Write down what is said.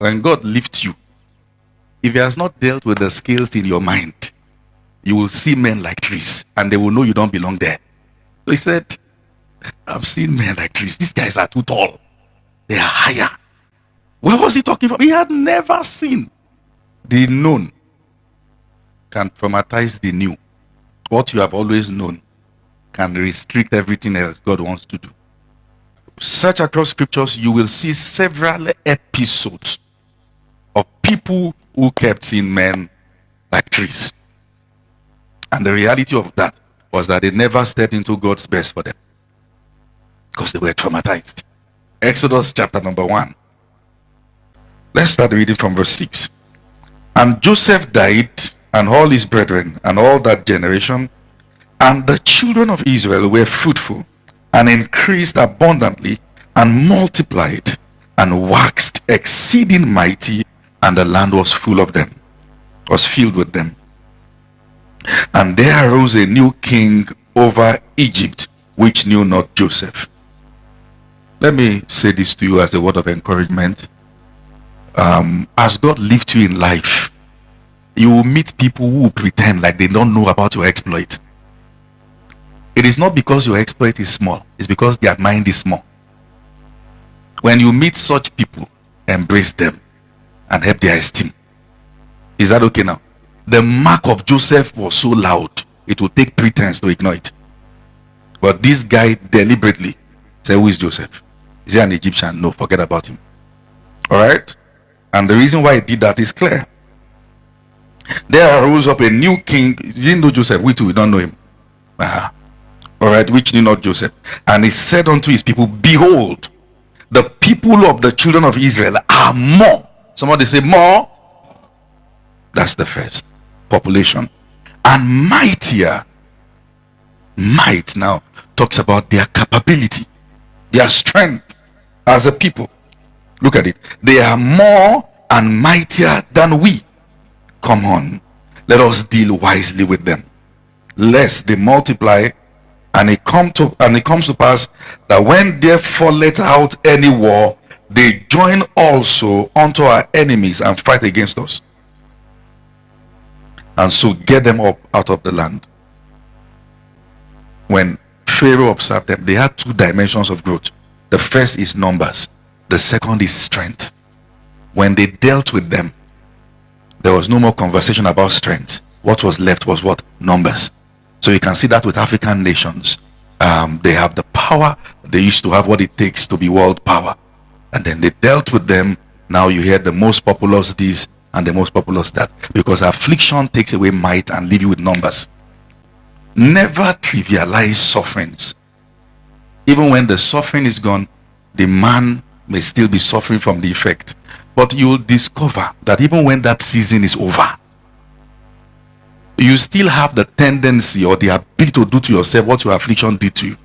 When God lifts you, if he has not dealt with the scales in your mind, you will see men like trees, and they will know you don't belong there. So he said, I've seen men like trees. These guys are too tall. They are higher. Where was he talking from? He had never seen. The known can traumatize the new. What you have always known can restrict everything else God wants to do. Search across scriptures, you will see several episodes of people who kept seeing men like trees. And the reality of that was that they never stepped into God's best for them because they were traumatized. Exodus chapter number 1. Let's start reading from verse 6. And Joseph died, and all his brethren, and all that generation, and the children of Israel were fruitful, and increased abundantly, and multiplied, and waxed exceeding mighty, and the land was full of them, was filled with them. And there arose a new king over Egypt, which knew not Joseph. Let me say this to you as a word of encouragement. As God lifts you in life, you will meet people who will pretend like they don't know about your exploit. It is not because your exploit is small, it's because their mind is small. When you meet such people, embrace them and help their esteem. Is that okay now? The mark of Joseph was so loud, it would take pretense to ignore it. But this guy deliberately said, who is Joseph? Is he an Egyptian? No, forget about him. Alright? And the reason why he did that is clear. There arose up a new king. You didn't know Joseph. We too, we don't know him. Alright, which knew not Joseph. And he said unto his people, behold, the people of the children of Israel are more. Somebody say more. That's the first. Population. And mightier. Might now talks about their capability, their strength as a people. Look at it. They are more and mightier than we. Come on, let us deal wisely with them, lest they multiply, and it comes to pass that when there falleth out any war, they join also unto our enemies and fight against us, and so get them up out of the land. When Pharaoh observed them, they had two dimensions of growth. The first is numbers, the second is strength. When they dealt with them, there was no more conversation about strength. What was left was what? Numbers. So you can see that with African nations. They have the power. They used to have what it takes to be world power. And then they dealt with them. Now you hear the most populous this and the most populous that. Because affliction takes away might and leave you with numbers. Never trivialize sufferings. Even when the suffering is gone, the man may still be suffering from the effect. But you will discover that even when that season is over, you still have the tendency or the ability to do to yourself what your affliction did to you.